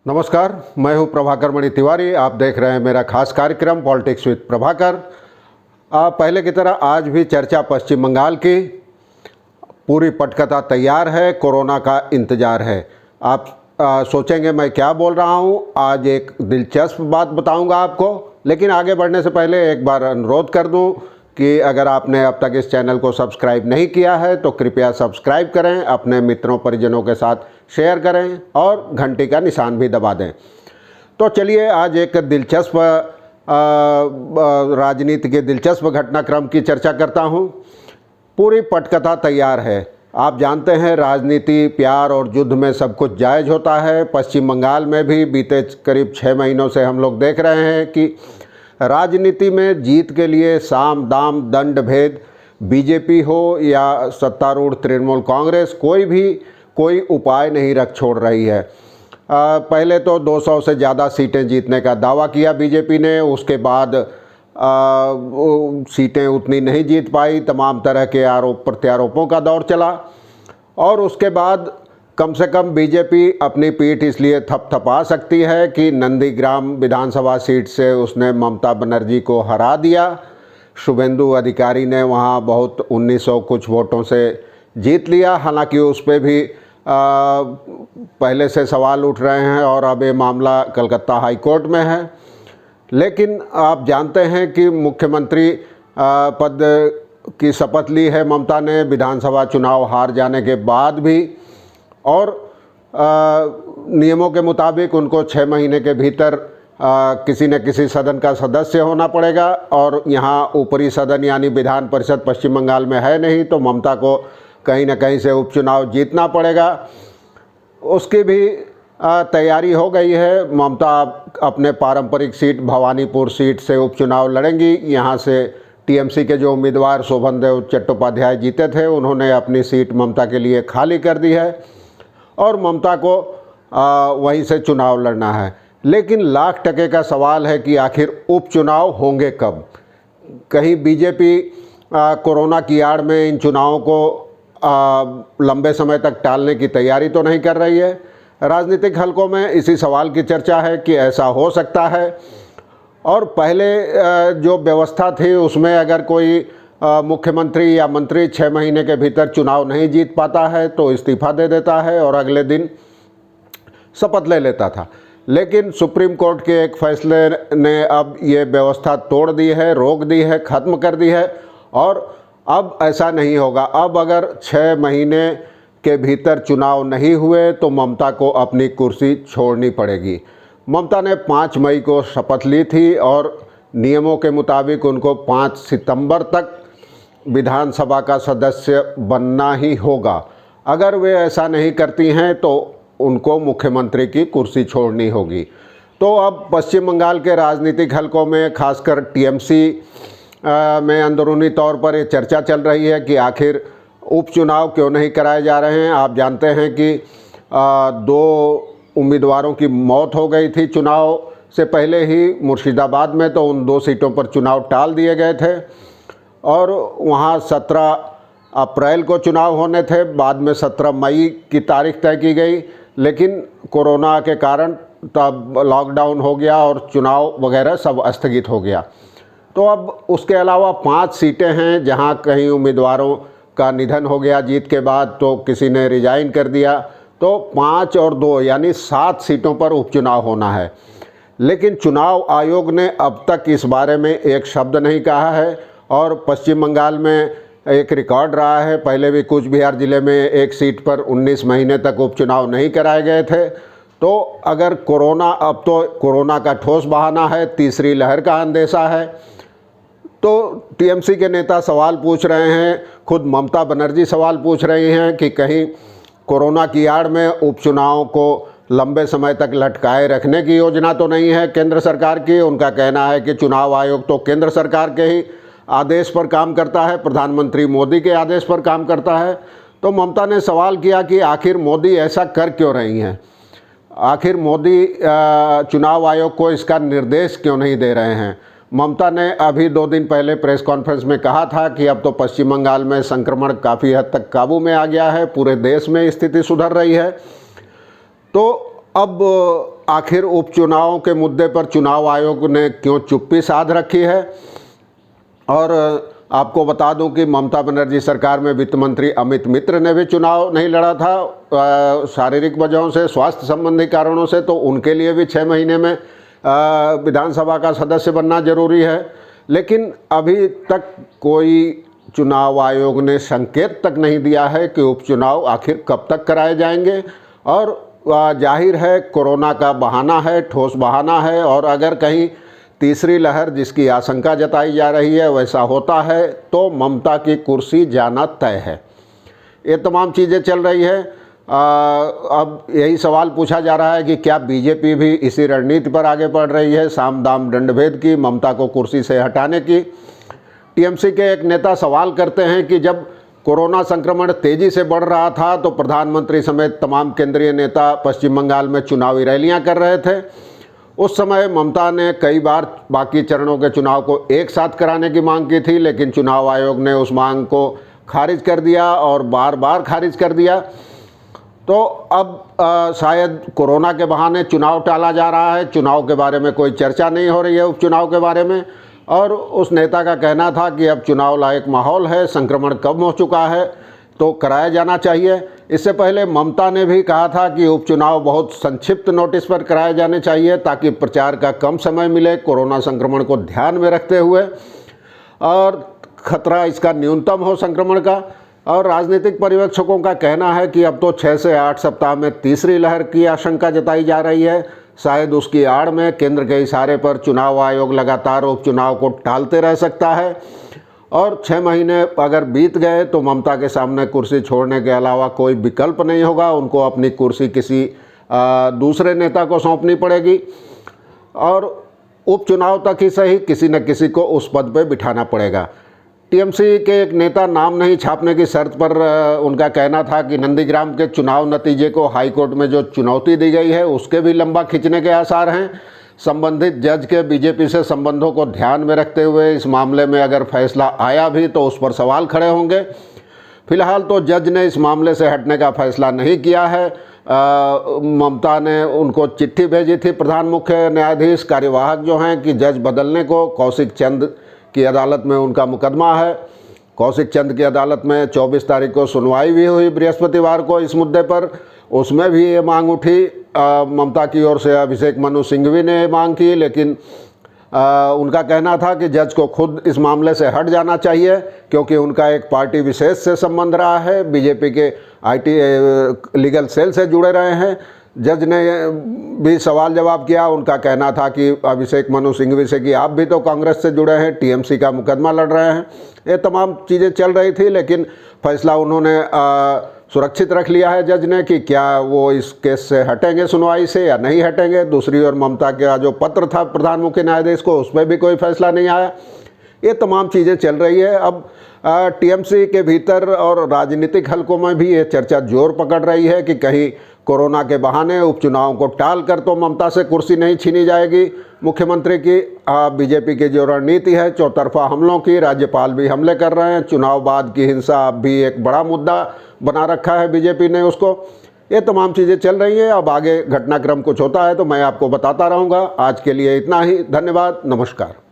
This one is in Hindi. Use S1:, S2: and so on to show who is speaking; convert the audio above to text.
S1: नमस्कार, मैं हूं प्रभाकर मणि तिवारी। आप देख रहे हैं मेरा खास कार्यक्रम पॉलिटिक्स विद प्रभाकर। पहले की तरह आज भी चर्चा पश्चिम बंगाल की। पूरी पटकथा तैयार है, कोरोना का इंतज़ार है। आप सोचेंगे मैं क्या बोल रहा हूं। आज एक दिलचस्प बात बताऊंगा आपको, लेकिन आगे बढ़ने से पहले एक बार अनुरोध कर दूं कि अगर आपने अब तक इस चैनल को सब्सक्राइब नहीं किया है तो कृपया सब्सक्राइब करें, अपने मित्रों परिजनों के साथ शेयर करें और घंटी का निशान भी दबा दें। तो चलिए आज एक दिलचस्प राजनीति के दिलचस्प घटनाक्रम की चर्चा करता हूं। पूरी पटकथा तैयार है। आप जानते हैं राजनीति, प्यार और युद्ध में सब कुछ जायज़ होता है। पश्चिम बंगाल में भी बीते करीब 6 महीनों से हम लोग देख रहे हैं कि राजनीति में जीत के लिए साम दाम दंड भेद, बीजेपी हो या सत्तारूढ़ तृणमूल कांग्रेस, कोई उपाय नहीं रख छोड़ रही है। पहले तो 200 से ज़्यादा सीटें जीतने का दावा किया बीजेपी ने, उसके बाद सीटें उतनी नहीं जीत पाई, तमाम तरह के आरोप प्रत्यारोपों का दौर चला और उसके बाद कम से कम बीजेपी अपनी पीठ इसलिए थपथपा सकती है कि नंदीग्राम विधानसभा सीट से उसने ममता बनर्जी को हरा दिया। शुभेंदु अधिकारी ने वहां बहुत 1900 कुछ वोटों से जीत लिया। हालांकि उस पर भी पहले से सवाल उठ रहे हैं और अब ये मामला कलकत्ता हाई कोर्ट में है। लेकिन आप जानते हैं कि मुख्यमंत्री पद की शपथ ली है ममता ने विधानसभा चुनाव हार जाने के बाद भी, और नियमों के मुताबिक उनको 6 महीने के भीतर किसी न किसी सदन का सदस्य होना पड़ेगा और यहाँ ऊपरी सदन यानी विधान परिषद पश्चिम बंगाल में है नहीं, तो ममता को कहीं न कहीं से उपचुनाव जीतना पड़ेगा। उसकी भी तैयारी हो गई है। ममता अपने पारंपरिक सीट भवानीपुर सीट से उपचुनाव लड़ेंगी। यहाँ से टीएमसी के जो उम्मीदवार शोभनदेव चट्टोपाध्याय जीते थे, उन्होंने अपनी सीट ममता के लिए खाली कर दी है और ममता को वहीं से चुनाव लड़ना है। लेकिन लाख टके का सवाल है कि आखिर उपचुनाव होंगे कब। कहीं बीजेपी कोरोना की आड़ में इन चुनावों को लंबे समय तक टालने की तैयारी तो नहीं कर रही है। राजनीतिक हलकों में इसी सवाल की चर्चा है कि ऐसा हो सकता है। और पहले जो व्यवस्था थी उसमें अगर कोई मुख्यमंत्री या मंत्री 6 महीने के भीतर चुनाव नहीं जीत पाता है तो इस्तीफा दे देता है और अगले दिन शपथ ले लेता था। लेकिन सुप्रीम कोर्ट के एक फैसले ने अब ये व्यवस्था तोड़ दी है, रोक दी है, ख़त्म कर दी है और अब ऐसा नहीं होगा। अब अगर 6 महीने के भीतर चुनाव नहीं हुए तो ममता को अपनी कुर्सी छोड़नी पड़ेगी। ममता ने 5 मई को शपथ ली थी और नियमों के मुताबिक उनको 5 सितंबर तक विधानसभा का सदस्य बनना ही होगा। अगर वे ऐसा नहीं करती हैं तो उनको मुख्यमंत्री की कुर्सी छोड़नी होगी। तो अब पश्चिम बंगाल के राजनीतिक हलकों में खासकर टीएमसी में अंदरूनी तौर पर ये चर्चा चल रही है कि आखिर उपचुनाव क्यों नहीं कराए जा रहे हैं। आप जानते हैं कि 2 उम्मीदवारों की मौत हो गई थी चुनाव से पहले ही मुर्शिदाबाद में, तो उन 2 सीटों पर चुनाव टाल दिए गए थे और वहाँ 17 अप्रैल को चुनाव होने थे। बाद में 17 मई की तारीख तय की गई, लेकिन कोरोना के कारण तब लॉकडाउन हो गया और चुनाव वगैरह सब स्थगित हो गया। तो अब उसके अलावा 5 सीटें हैं जहां कहीं उम्मीदवारों का निधन हो गया जीत के बाद, तो किसी ने रिजाइन कर दिया, तो 5 और 2 यानी 7 सीटों पर उपचुनाव होना है। लेकिन चुनाव आयोग ने अब तक इस बारे में एक शब्द नहीं कहा है और पश्चिम बंगाल में एक रिकॉर्ड रहा है। पहले भी कूच बिहार ज़िले में एक सीट पर 19 महीने तक उपचुनाव नहीं कराए गए थे। तो अगर कोरोना, अब तो कोरोना का ठोस बहाना है, तीसरी लहर का अंदेशा है, तो टीएमसी के नेता सवाल पूछ रहे हैं, खुद ममता बनर्जी सवाल पूछ रही हैं कि कहीं कोरोना की आड़ में उपचुनाव को लंबे समय तक लटकाए रखने की योजना तो नहीं है केंद्र सरकार की। उनका कहना है कि चुनाव आयोग तो केंद्र सरकार के ही आदेश पर काम करता है, प्रधानमंत्री मोदी के आदेश पर काम करता है। तो ममता ने सवाल किया कि आखिर मोदी ऐसा कर क्यों रही हैं, आखिर मोदी चुनाव आयोग को इसका निर्देश क्यों नहीं दे रहे हैं। ममता ने अभी 2 दिन पहले प्रेस कॉन्फ्रेंस में कहा था कि अब तो पश्चिम बंगाल में संक्रमण काफ़ी हद तक काबू में आ गया है, पूरे देश में स्थिति सुधर रही है। तो अब आखिर उपचुनावों के मुद्दे पर चुनाव आयोग ने क्यों चुप्पी साध रखी है। और आपको बता दूं कि ममता बनर्जी सरकार में वित्त मंत्री अमित मित्र ने भी चुनाव नहीं लड़ा था शारीरिक वजहों से, स्वास्थ्य संबंधी कारणों से, तो उनके लिए भी 6 महीने में विधानसभा का सदस्य बनना जरूरी है। लेकिन अभी तक कोई चुनाव आयोग ने संकेत तक नहीं दिया है कि उपचुनाव आखिर कब तक कराए जाएंगे। और जाहिर है कोरोना का बहाना है, ठोस बहाना है, और अगर कहीं तीसरी लहर जिसकी आशंका जताई जा रही है वैसा होता है तो ममता की कुर्सी जाना तय है। ये तमाम चीज़ें चल रही है। अब यही सवाल पूछा जा रहा है कि क्या बीजेपी भी इसी रणनीति पर आगे बढ़ रही है, साम दाम दंडभेद की, ममता को कुर्सी से हटाने की। टीएमसी के एक नेता सवाल करते हैं कि जब कोरोना संक्रमण तेज़ी से बढ़ रहा था तो प्रधानमंत्री समेत तमाम केंद्रीय नेता पश्चिम बंगाल में चुनावी रैलियां कर रहे थे। उस समय ममता ने कई बार बाकी चरणों के चुनाव को एक साथ कराने की मांग की थी, लेकिन चुनाव आयोग ने उस मांग को खारिज कर दिया और बार बार खारिज कर दिया। तो अब शायद कोरोना के बहाने चुनाव टाला जा रहा है, चुनाव के बारे में कोई चर्चा नहीं हो रही है, उपचुनाव के बारे में। और उस नेता का कहना था कि अब चुनाव लायक माहौल है, संक्रमण कम हो चुका है तो कराया जाना चाहिए। इससे पहले ममता ने भी कहा था कि उपचुनाव बहुत संक्षिप्त नोटिस पर कराए जाने चाहिए ताकि प्रचार का कम समय मिले, कोरोना संक्रमण को ध्यान में रखते हुए, और खतरा इसका न्यूनतम हो संक्रमण का। और राजनीतिक पर्यवेक्षकों का कहना है कि अब तो 6 से 8 सप्ताह में तीसरी लहर की आशंका जताई जा रही है। शायद उसकी आड़ में केंद्र के इशारे पर चुनाव आयोग लगातार उपचुनाव को टालते रह सकता है, और 6 महीने अगर बीत गए तो ममता के सामने कुर्सी छोड़ने के अलावा कोई विकल्प नहीं होगा। उनको अपनी कुर्सी किसी दूसरे नेता को सौंपनी पड़ेगी, और उपचुनाव तक ही सही किसी न किसी को उस पद पर बिठाना पड़ेगा। टीएमसी के एक नेता नाम नहीं छापने की शर्त पर उनका कहना था कि नंदीग्राम के चुनाव नतीजे को हाईकोर्ट में जो चुनौती दी गई है उसके भी लंबा खींचने के आसार हैं। संबंधित जज के बीजेपी से संबंधों को ध्यान में रखते हुए इस मामले में अगर फैसला आया भी तो उस पर सवाल खड़े होंगे। फिलहाल तो जज ने इस मामले से हटने का फैसला नहीं किया है। ममता ने उनको चिट्ठी भेजी थी, प्रधान मुख्य न्यायाधीश कार्यवाहक जो हैं, कि जज बदलने को। कौशिक चंद की अदालत में उनका मुकदमा है। कौशिक चंद की अदालत में 24 तारीख को सुनवाई भी हुई बृहस्पतिवार को इस मुद्दे पर। उसमें भी ये मांग उठी, ममता की ओर से अभिषेक मनु सिंघवी ने मांग की, लेकिन उनका कहना था कि जज को खुद इस मामले से हट जाना चाहिए क्योंकि उनका एक पार्टी विशेष से संबंध रहा है, बीजेपी के IT लीगल सेल से जुड़े रहे हैं। जज ने भी सवाल जवाब किया। उनका कहना था कि अभिषेक मनु सिंघवी से कि आप भी तो कांग्रेस से जुड़े हैं, टीएमसी का मुकदमा लड़ रहे हैं। ये तमाम चीज़ें चल रही थी, लेकिन फैसला उन्होंने सुरक्षित रख लिया है जज ने कि क्या वो इस केस से हटेंगे सुनवाई से या नहीं हटेंगे। दूसरी ओर ममता का जो पत्र था प्रधान मुख्य न्यायाधीश को, उस पर भी कोई फैसला नहीं आया। ये तमाम चीज़ें चल रही है। अब टीएमसी के भीतर और राजनीतिक हलकों में भी ये चर्चा जोर पकड़ रही है कि कहीं कोरोना के बहाने उपचुनाव को टाल कर तो ममता से कुर्सी नहीं छीनी जाएगी मुख्यमंत्री की। बीजेपी की जो रणनीति है चौतरफा हमलों की, राज्यपाल भी हमले कर रहे हैं, चुनाव बाद की हिंसा अब भी एक बड़ा मुद्दा बना रखा है बीजेपी ने उसको। ये तमाम चीज़ें चल रही हैं। अब आगे घटनाक्रम कुछ होता है तो मैं आपको बताता रहूँगा। आज के लिए इतना ही। धन्यवाद, नमस्कार।